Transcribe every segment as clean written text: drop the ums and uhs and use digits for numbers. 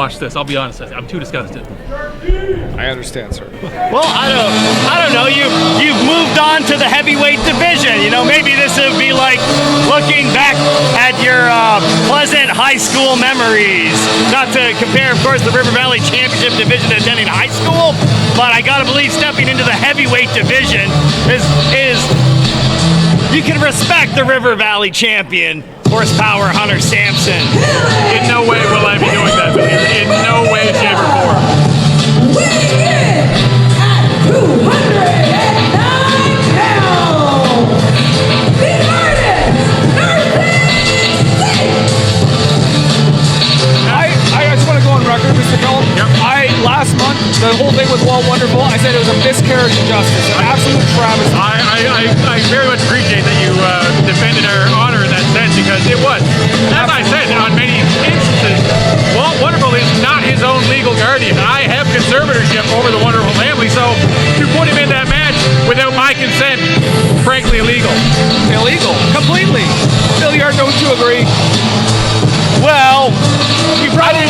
watch this. I'll be honest. I'm too disgusted. I understand, sir. Well, I don't know. You've moved on to the heavyweight division. You know, maybe this would be like looking back at your pleasant high school memories. Not to compare, of course, the River Valley Championship division to attending high school, but I gotta believe stepping into the heavyweight division is you can respect the River Valley champion, horsepower Hunter Sampson. In no way will I be doing that, Billy. In no way, shape, or form. Weighing in at 209 pounds, the artist, I just want to go on record, Mr. Cullen. Yep. Last month, the whole thing with Walt Wonderful, I said it was a miscarriage of justice, an absolute travesty. I very much appreciate that you defended our honor in that sense, because it was. As I said, on many instances, Walt Wonderful is not his own legal guardian. I have conservatorship over the Wonderful family, so to put him in that match without my consent, frankly illegal. Illegal, completely. Billiard, don't you agree? Well, You probably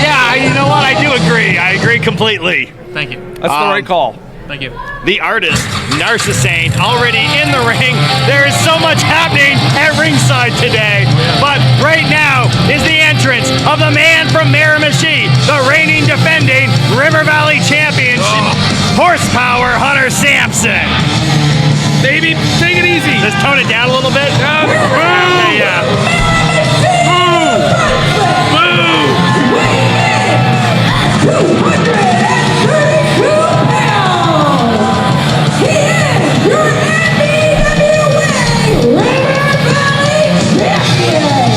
yeah, you know what? I do agree. I agree completely. Thank you. That's the right call. Thank you. The artist, Narcis, already in the ring. There is so much happening at ringside today. But right now is the entrance of the man from Miramichi, the reigning, defending River Valley Championship, horsepower Hunter Sampson. Baby, take it easy. Let's tone it down a little bit. Okay, yeah. weighing in at 232 pounds, he is your NBWA River Valley champion,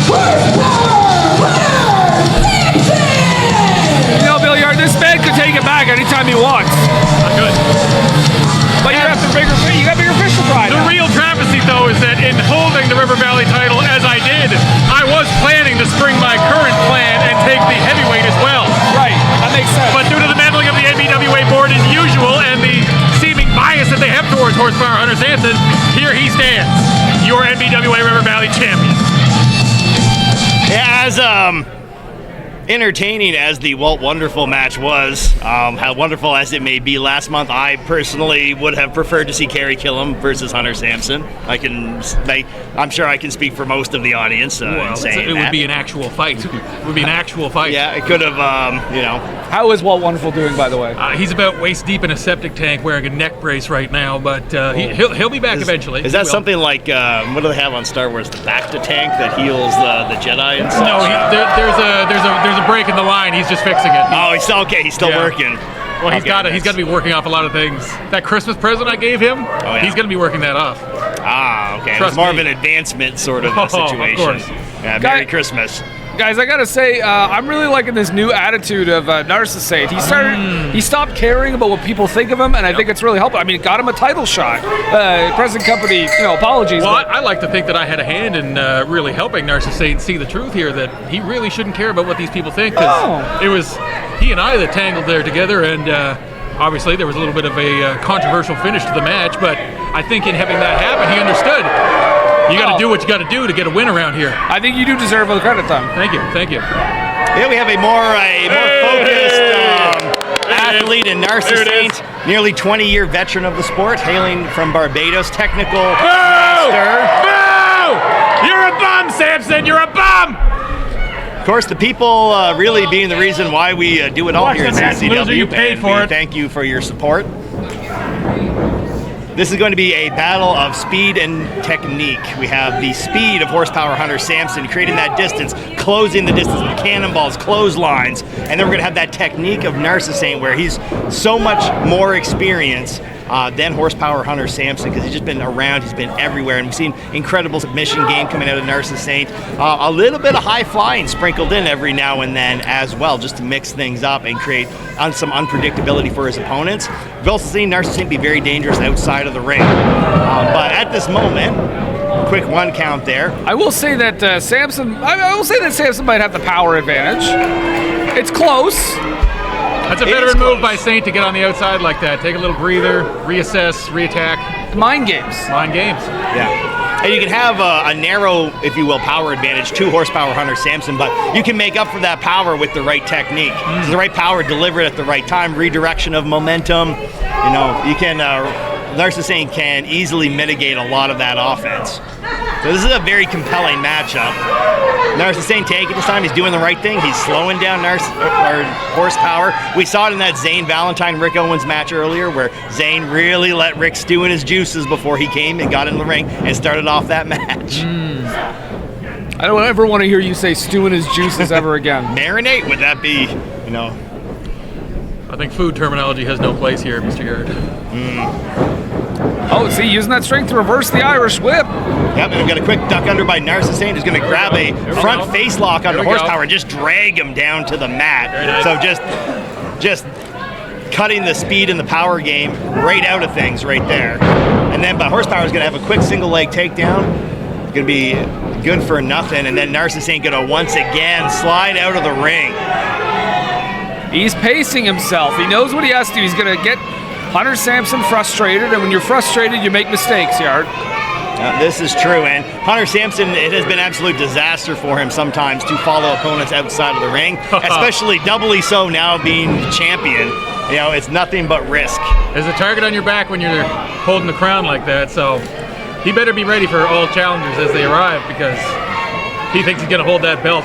horsepower Hunter Sampson. You know, Billiard, this man could take it back anytime he wants. I'm good. But you got bigger fish to fry. The real travesty, though, is that in holding the River Valley title as I did, I was planning to spring my current plan and take the heavyweight as well. Right, that makes sense. But due to the meddling of the NBWA board as usual and the seeming bias that they have towards horsepower Hunter Sampson, here he stands, your NBWA River Valley champion. Yeah, as entertaining as the Walt Wonderful match was, how wonderful as it may be last month, I personally would have preferred to see Kerry Killam versus Hunter Sampson. I'm sure I can speak for most of the audience in saying It that. would be an actual fight. It would be an actual fight. Yeah, it could have, How is Walt Wonderful doing, by the way? He's about waist deep in a septic tank wearing a neck brace right now, but he'll be back eventually. Is that something like, what do they have on Star Wars, the Bacta tank that heals the Jedi and such? No, there's a break in the line. He's just fixing it. Oh, he's still okay. He's still working. Well, he's got to be working off a lot of things. That Christmas present I gave him, he's going to be working that off. Ah, okay. Trust It's more me. of an advancement sort of a situation. Of course. Yeah, Merry Christmas. Guys, I gotta say, I'm really liking this new attitude of Narcis. He stopped caring about what people think of him, and I think it's really helpful. I mean, it got him a title shot. Present company, apologies. Well, but I like to think that I had a hand in really helping Narcis see the truth here, that he really shouldn't care about what these people think, because it was he and I that tangled there together, and obviously there was a little bit of a controversial finish to the match, but I think in having that happen, he understood. You got to do what you got to do to get a win around here. I think you do deserve all the credit, Tom. Thank you. Yeah, we have a more focused athlete in Narcis, nearly 20-year veteran of the sport, hailing from Barbados, technical master. Boo! You're a bum, Sampson. You're a bum. Of course, the people really being the reason why we do it all here at CCW. Loser, you paid for it. Thank you for your support. This is going to be a battle of speed and technique. We have the speed of horsepower Hunter Sampson, creating that distance, closing the distance with cannonballs, clotheslines, and then we're going to have that technique of Narcis, where he's so much more experience than horsepower Hunter Sampson, because he's just been around, he's been everywhere, and we've seen incredible submission game coming out of Narcis. A little bit of high flying sprinkled in every now and then as well, just to mix things up and create some unpredictability for his opponents. We've also seen Narcis be very dangerous outside of the ring, but at this moment, quick one count there. I will say that Sampson might have the power advantage. It's close. That's a veteran move by Saint to get on the outside like that. Take a little breather, reassess, reattack. Mind games. Mind games. Yeah. And you can have a narrow, if you will, power advantage to horsepower Hunter Sampson, but you can make up for that power with the right technique. So the right power delivered at the right time, redirection of momentum. You know, you can, Narcis can easily mitigate a lot of that offense. So this is a very compelling matchup. Narcis taking this time, he's doing the right thing. He's slowing down horsepower. We saw it in that Zane Valentine Rick Owens match earlier, where Zane really let Rick stew in his juices before he came and got in the ring and started off that match. I don't ever want to hear you say stew in his juices ever again. Marinate, would that be, you know? I think food terminology has no place here, Mr. Yard. Oh, see, using that strength to reverse the Irish whip. Yep, and we've got a quick duck under by Narcis, who's going to grab a front face lock onto horsepower and just drag him down to the mat. Nice. So just cutting the speed and the power game right out of things right there. And then, but horsepower is going to have a quick single leg takedown. It's going to be good for nothing. And then Narcis going to once again slide out of the ring. He's pacing himself. He knows what he has to do. He's going to get Hunter Sampson frustrated, and when you're frustrated, you make mistakes, Yard. This is true, and Hunter Sampson, it has been absolute disaster for him sometimes to follow opponents outside of the ring, especially doubly so now being champion. You know, it's nothing but risk. There's a target on your back when you're holding the crown like that, so he better be ready for all challengers as they arrive, because he thinks he's going to hold that belt.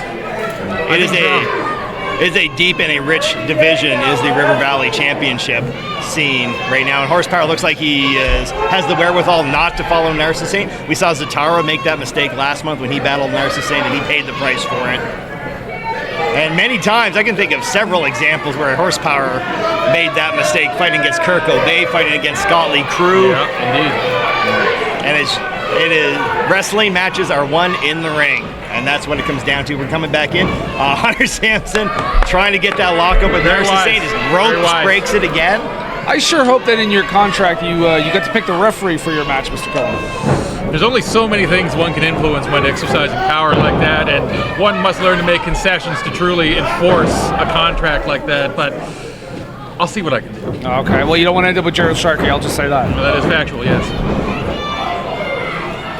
It is a deep and a rich division, is the River Valley Championship scene right now. And horsepower looks like he has the wherewithal not to follow Narcis. We saw Zatara make that mistake last month when he battled Narcis, and he paid the price for it. And many times, I can think of several examples where horsepower made that mistake, fighting against Kirk O'Bay, fighting against Scott Lee Crew. Yeah, indeed. And it is wrestling matches are won in the ring, and that's what it comes down to. We're coming back in. Hunter Sampson trying to get that lockup with Narcis. His ropes breaks it again. I sure hope that in your contract you get to pick the referee for your match, Mr. Cohen. There's only so many things one can influence when exercising power like that, and one must learn to make concessions to truly enforce a contract like that, but I'll see what I can do. Okay, well, you don't want to end up with Gerald Sharkey, I'll just say that. Well, that is factual, yes.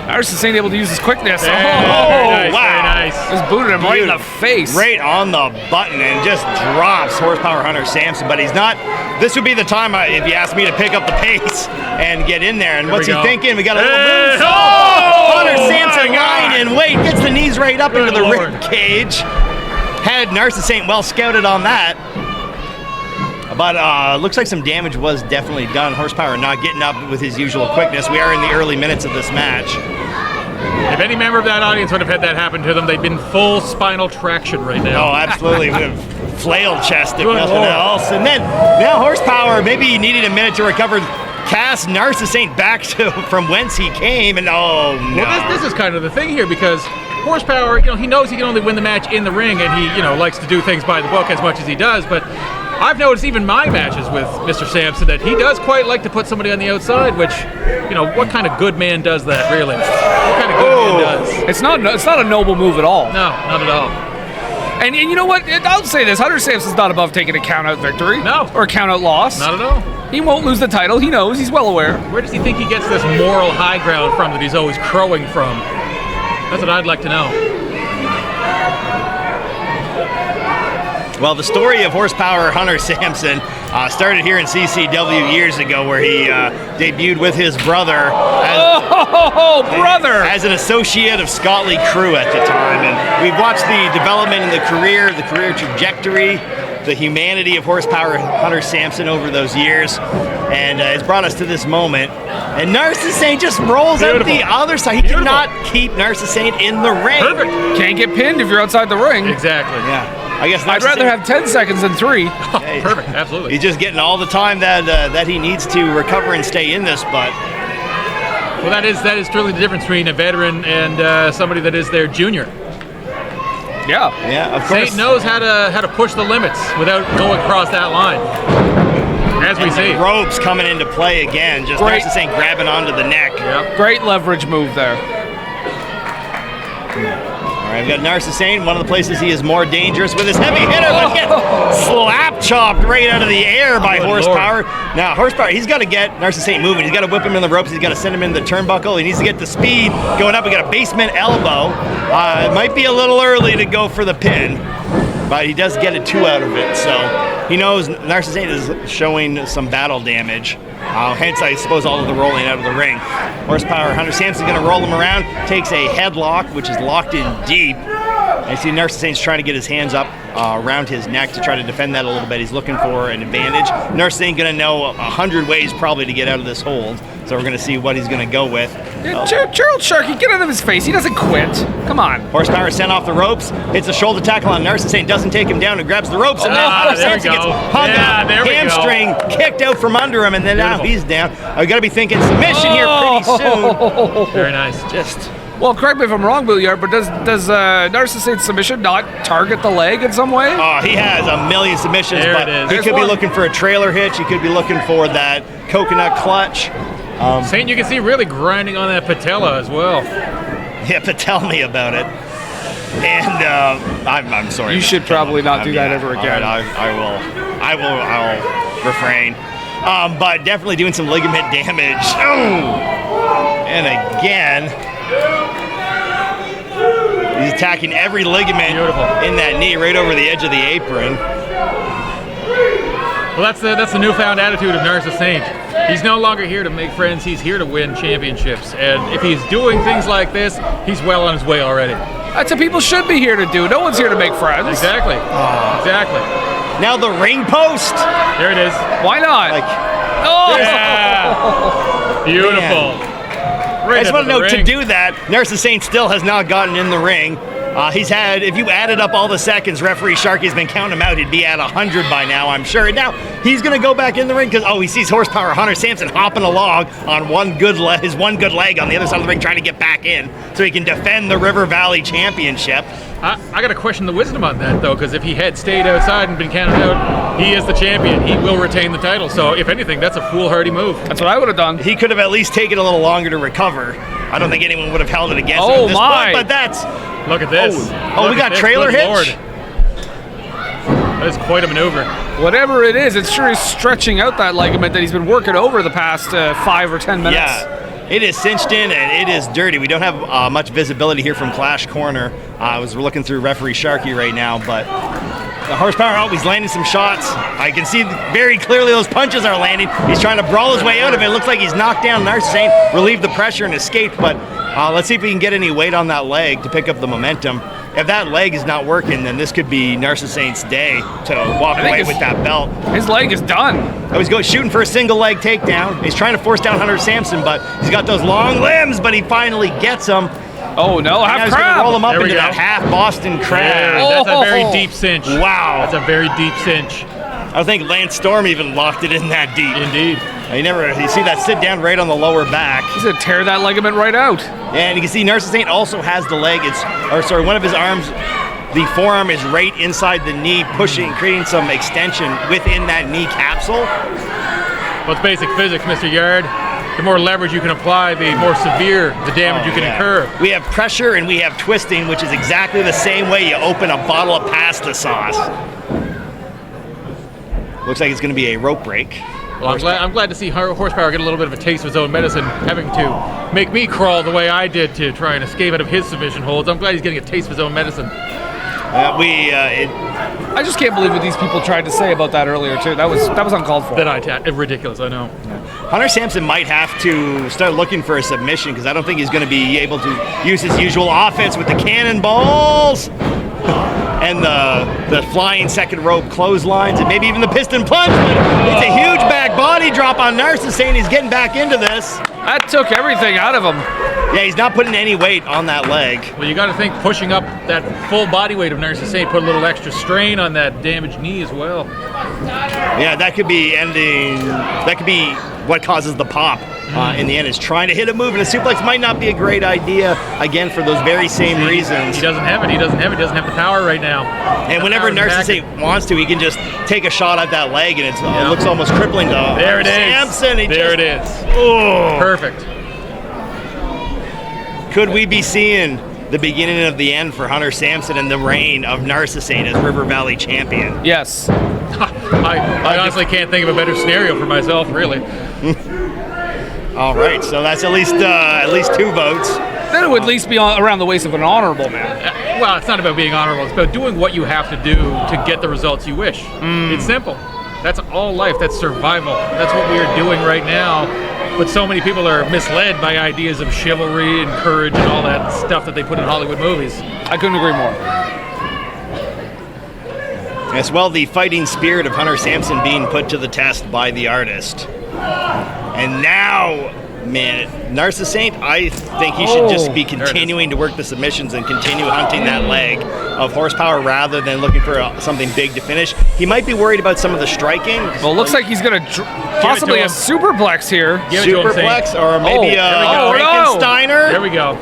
Narcis ain't able to use his quickness. Very nice, wow. very nice. Just booted him right in the face. Right on the button, and just drops horsepower Hunter Sampson. But he's not. This would be the time if you asked me to pick up the pace and get in there. And what's he thinking? We got a little move. Hunter Sampson lying in wait, gets the knees right up into the rib cage. Had Narcis well scouted on that. But looks like some damage was definitely done. Horsepower not getting up with his usual quickness. We are in the early minutes of this match. If any member of that audience would have had that happen to them, they'd been full spinal traction right now. Oh, absolutely. Flail chest, if nothing else. And then now horsepower, maybe he needed a minute to recover. Cast Narcis back to from whence he came, and oh no. Well, this is kind of the thing here, because horsepower, he knows he can only win the match in the ring, and he, likes to do things by the book as much as he does, but I've noticed even my matches with Mr. Sampson that he does quite like to put somebody on the outside, which, what kind of good man does that, really? What kind of good man does? It's not a noble move at all. No, not at all. And you know what? I'll say this. Hunter Sampson's not above taking a count-out victory. No. Or a count-out loss. Not at all. He won't lose the title. He knows. He's well aware. Where does he think he gets this moral high ground from that he's always crowing from? That's what I'd like to know. Well, the story of horsepower Hunter Sampson started here in CCW years ago, where he debuted with his brother as an associate of Scott Lee Crew at the time. And we've watched the development in the career trajectory, the humanity of horsepower Hunter Sampson over those years, and it's brought us to this moment. And Narcis just rolls out the other side. He cannot keep Narcis in the ring. Perfect. Can't get pinned if you're outside the ring. Exactly. Yeah. I guess I'd rather have 10 seconds than 3. Perfect. Absolutely. He's just getting all the time that he needs to recover and stay in this, but. Well, that is truly the difference between a veteran and somebody that is their junior. Yeah, of course. Saint knows how to push the limits without going across that line. As we see. Ropes coming into play again. Just Narcis grabbing onto the neck. Yep. Great leverage move there. All All right, we've got Narcis Saint. One of the places he is more dangerous with his heavy hitter, but gets slap chopped right out of the air by Horsepower. Now, Horsepower, he's got to get Narcis Saint moving. He's got to whip him in the ropes. He's got to send him in the turnbuckle. He needs to get the speed going up. We got a basement elbow. It might be a little early to go for the pin, but he does get a 2 out of it. So he knows Narcis Saint is showing some battle damage. Hence, I suppose, all of the rolling out of the ring. Horsepower Hunter Sampson's going to roll him around, takes a headlock, which is locked in deep. I see Narcis Saint's trying to get his hands up around his neck to try to defend that a little bit. He's looking for an advantage. Narcis Saint going to know 100 ways probably to get out of this hold, so we're going to see what he's going to go with. Gerald Sharkey, get out of his face. He doesn't quit. Come on. Horsepower sent off the ropes, hits a shoulder tackle on Narcis Saint, doesn't take him down, and grabs the ropes, and then Hunter Sampson gets hung up, hamstring kicked out from under him, and then now he's down. I've got to be thinking submission here pretty soon. Very nice. Well, correct me if I'm wrong, Billiard, but does Narcis Saint's submission not target the leg in some way? Oh, he has a million submissions, There but it is. he There's could be one. looking for a trailer hitch. He could be looking for that coconut clutch. Saint, you can see really grinding on that patella as well. Yeah, but tell me about it. And I'm sorry. You should probably not do that ever again. All right, I'll refrain. But definitely doing some ligament damage. Oh! And again, he's attacking every ligament in that knee, right over the edge of the apron. Well, that's the newfound attitude of Narcis Saint. He's no longer here to make friends. He's here to win championships. And if he's doing things like this, he's well on his way already. That's what people should be here to do. No one's here to make friends. Exactly. Exactly. Now the ring post. There it is. Why not? Yeah. Beautiful. I just want to know, to do that, Narcis Saint still has not gotten in the ring. He's had, if you added up all the seconds, referee Sharky's been counting him out, he'd be at 100 by now, I'm sure. And now he's going to go back in the ring because, he sees Horsepower Hunter Sampson hopping along on his one good leg on the other side of the ring, trying to get back in so he can defend the River Valley Championship. I got to question the wisdom on that, though, because if he had stayed outside and been counted out, he is the champion. He will retain the title. So, if anything, that's a foolhardy move. That's what I would have done. He could have at least taken a little longer to recover. I don't think anyone would have held it against him at this point, but that's... Look at this. We got trailer hitch? Lord. That is quite a maneuver. Whatever it is, it sure is stretching out that ligament that he's been working over the past 5 or 10 minutes. Yeah. It is cinched in and it is dirty. We don't have much visibility here from Clash Corner. We're looking through referee Sharky right now, but the Horsepower, he's landing some shots. I can see very clearly those punches are landing. He's trying to brawl his way out of it. It looks like he's knocked down Narcis Saint, relieved the pressure and escaped, but let's see if we can get any weight on that leg to pick up the momentum. If that leg is not working, then this could be Narcis Saint's day to walk away with that belt. His leg is done. He's shooting for a single leg takedown. He's trying to force down Hunter Sampson, but he's got those long limbs, but he finally gets him. Oh no, half He's crab. gonna roll him up There we into go. that half Boston crab. That's a very deep cinch. Wow. That's a very deep cinch. I think Lance Storm even locked it in that deep. Indeed. You see that sit down right on the lower back. He's gonna tear that ligament right out. And you can see Narcis Saint also has the leg. One of his arms, the forearm is right inside the knee, pushing, creating some extension within that knee capsule. Well, it's basic physics, Mr. Yard. The more leverage you can apply, the more severe the damage you can incur. We have pressure and we have twisting, which is exactly the same way you open a bottle of pasta sauce. Looks like it's going to be a rope break. Well, I'm glad to see Horsepower get a little bit of a taste of his own medicine, having to make me crawl the way I did to try and escape out of his submission holds. I'm glad he's getting a taste of his own medicine. I just can't believe what these people tried to say about that earlier too. That was uncalled for. Ridiculous, I know. Hunter Sampson might have to start looking for a submission because I don't think he's going to be able to use his usual offense with the cannonballs and the flying second rope clotheslines and maybe even the piston punch. But it's a huge back body drop on Narcis Saint. He's getting back into this. That took everything out of him. Yeah, he's not putting any weight on that leg. Well, you got to think pushing up that full body weight of Narcis Saint put a little extra strain on that damaged knee as well. Yeah, that could be what causes the pop in the end, is trying to hit a move, and a suplex might not be a great idea, again, for those very same reasons. He doesn't have it. He doesn't have the power right now. And whenever Narcis Saint wants to, he can just take a shot at that leg, and it looks almost crippling to There it is. Sampson. There it is. Oh. Perfect. Could we be seeing the beginning of the end for Hunter Sampson and the reign of Narcis as River Valley champion. Yes. I honestly can't think of a better scenario for myself, really. All right, so that's at least 2 votes. Then it would at least be around the waist of an honorable man. Well, it's not about being honorable. It's about doing what you have to do to get the results you wish. It's simple. That's all life. That's survival. That's what we are doing right now. But so many people are misled by ideas of chivalry and courage and all that stuff that they put in Hollywood movies. I couldn't agree more. As well, the fighting spirit of Hunter Sampson being put to the test by the artist. And now, man, Narcis, I think he should just be continuing to work the submissions and continue hunting that leg of horsepower rather than looking for something big to finish. He might be worried about some of the striking. Well, it looks like he's going to possibly a superplex here. Superplex or maybe a Frankensteiner. There we go.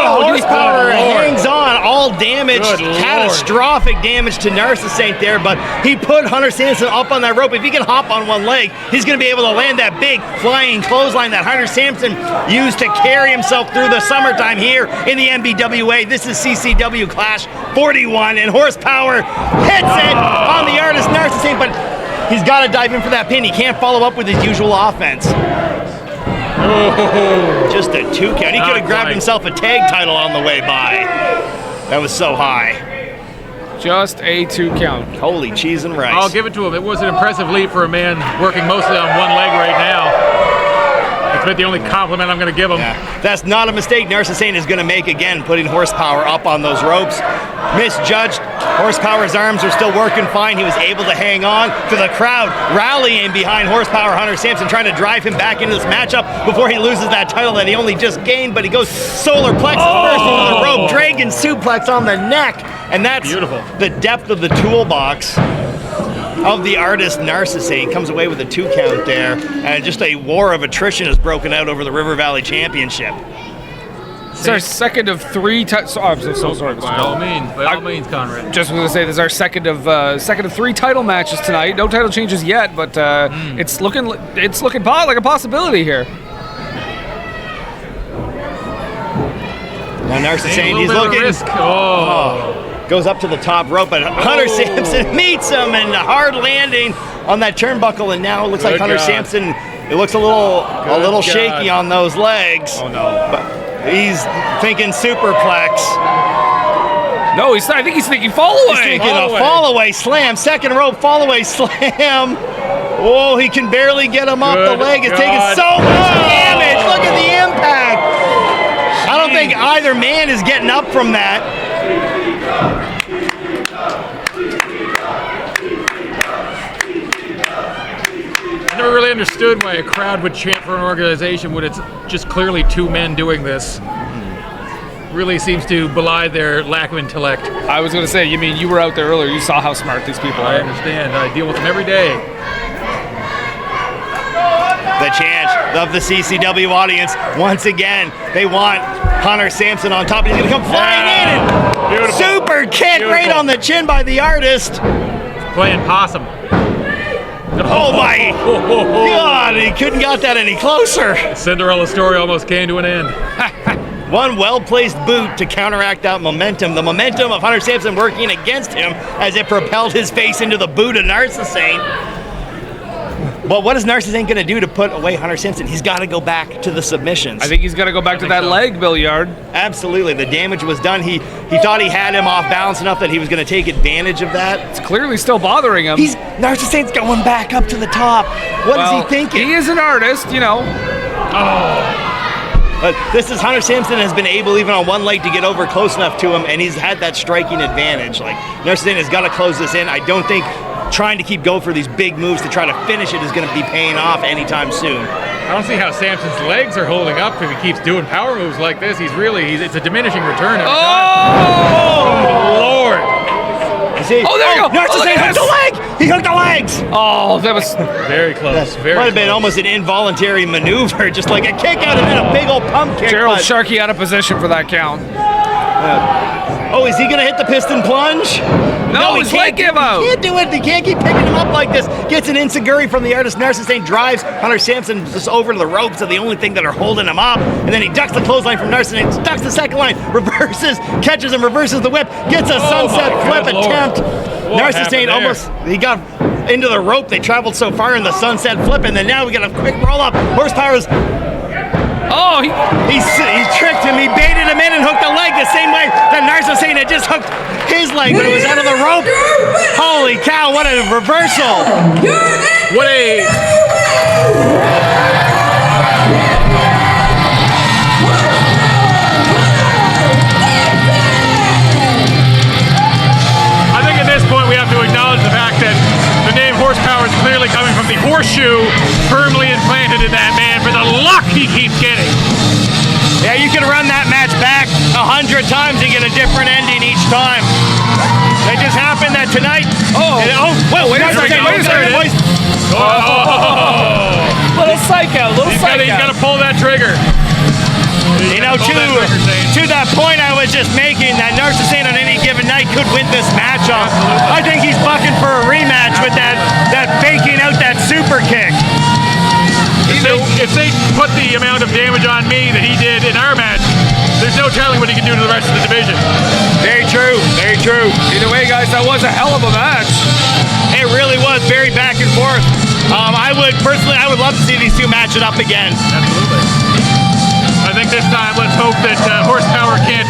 Horsepower hangs on, all damage, catastrophic damage to Narcis there, but he put Hunter Sampson up on that rope. If he can hop on one leg, he's going to be able to land that big flying clothesline that Hunter Sampson used to carry himself through the summertime here in the NBWA. This is CCW Clash 41, and horsepower hits it on the artist Narcis, but he's got to dive in for that pin. He can't follow up with his usual offense. Just a 2 count. He could have grabbed himself a tag title on the way by. That was so high. Just a 2 count. Holy cheese and rice. I'll give it to him. It was an impressive leap for a man working mostly on one leg right now. That's about the only compliment I'm going to give him. Yeah. That's not a mistake Narcis is going to make again, putting horsepower up on those ropes. Misjudged. Horsepower's arms are still working fine. He was able to hang on to the crowd, rallying behind Horsepower Hunter Sampson, trying to drive him back into this matchup before he loses that title that he only just gained, but he goes solar plexus first into the rope, dragon suplex on the neck, and that's beautiful. The depth of the toolbox of the artist Narcis. He comes away with a 2 count there, and just a war of attrition has broken out over the River Valley Championship. It's our second of 3 I'm so sorry. By all means, Conrad. Just was going to say, this is our second of 3 title matches tonight. No title changes yet, but it's looking like a possibility here. Now Narcis, he's looking. Risk. Goes up to the top rope, but Hunter Sampson meets him, and a hard landing on that turnbuckle, and now it looks like Hunter Sampson. It looks a little shaky on those legs. Oh no! But he's thinking superplex. No, I think he's thinking fall away. He's thinking a fall away slam. Second rope fall away slam. Whoa, he can barely get him off the leg. It's taking so much damage. Look at the impact. I don't think either man is getting up from that. I never really understood why a crowd would chant for an organization when it's just clearly 2 men doing this. Really seems to belie their lack of intellect. I was going to say, you mean you were out there earlier, you saw how smart these people are. I understand. I deal with them every day. The chant of the CCW audience, once again, they want Hunter Sampson on top. He's going to come flying in and super kick right on the chin by the artist. Playing possum. Oh my God, he couldn't got that any closer. Cinderella story almost came to an end. One well-placed boot to counteract that momentum. The momentum of Hunter Sampson working against him as it propelled his face into the boot of Narcis. But what is Narcis going to do to put away Hunter Sampson? He's got to go back to the submissions. I think he's got to go back to that leg, Billiard. Absolutely. The damage was done. He thought he had him off balance enough that he was going to take advantage of that. It's clearly still bothering him. Narcis going back up to the top. What is he thinking? He is an artist, you know. But this is Hunter Sampson has been able, even on one leg, to get over close enough to him, and he's had that striking advantage. Like, Narcis has got to close this in. I don't think trying to keep going for these big moves to try to finish it is going to be paying off anytime soon. I don't see how Sampson's legs are holding up if he keeps doing power moves like this. It's a diminishing return every time. Oh, Lord. See? Oh, there you go. Narcis hooked the leg. He hooked the legs. Oh, that was very close. Might have been almost an involuntary maneuver, just like a kick out and then a big old pump kick. Gerald Sharkey out of position for that count. Oh, is he going to hit the piston plunge? No, he his leg can't. gave out. He can't do it. He can't keep picking him up like this. Gets an enziguri from the artist. Narcis drives Hunter Sampson just over to the ropes, are the only thing that are holding him up. And then he ducks the clothesline from Narcis, ducks the second line, reverses, catches him, reverses the whip, gets a sunset flip attempt. Narcis almost, he got into the rope. They traveled so far in the sunset flip, and then now we got a quick roll up. Horsepower's. Oh, he tricked him. He baited him in and hooked the leg the same way that Narcis had just hooked his leg, but it was out of the rope. Holy cow, what a reversal. What a... I think at this point we have to acknowledge the fact that the name Horsepower is clearly coming from the horseshoe firmly implanted in that man for the luck he keeps getting. Yeah, you can run that match back 100 times and get a different ending each time. It just happened that tonight. Wait a second. Little psycho, He's got to pull that trigger. You know, to that point I was just making, that Narcis on any given night could win this matchup. I think he's bucking for a rematch with that faking out that super kick. If they put the amount of damage on me that he did in our match, there's no telling what he can do to the rest of the division. Very true, very true. Either way, guys, that was a hell of a match. It really was very back and forth. I would love to see these two match it up again. Absolutely. I think this time, let's hope that Horsepower can't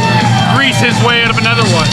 grease his way out of another one.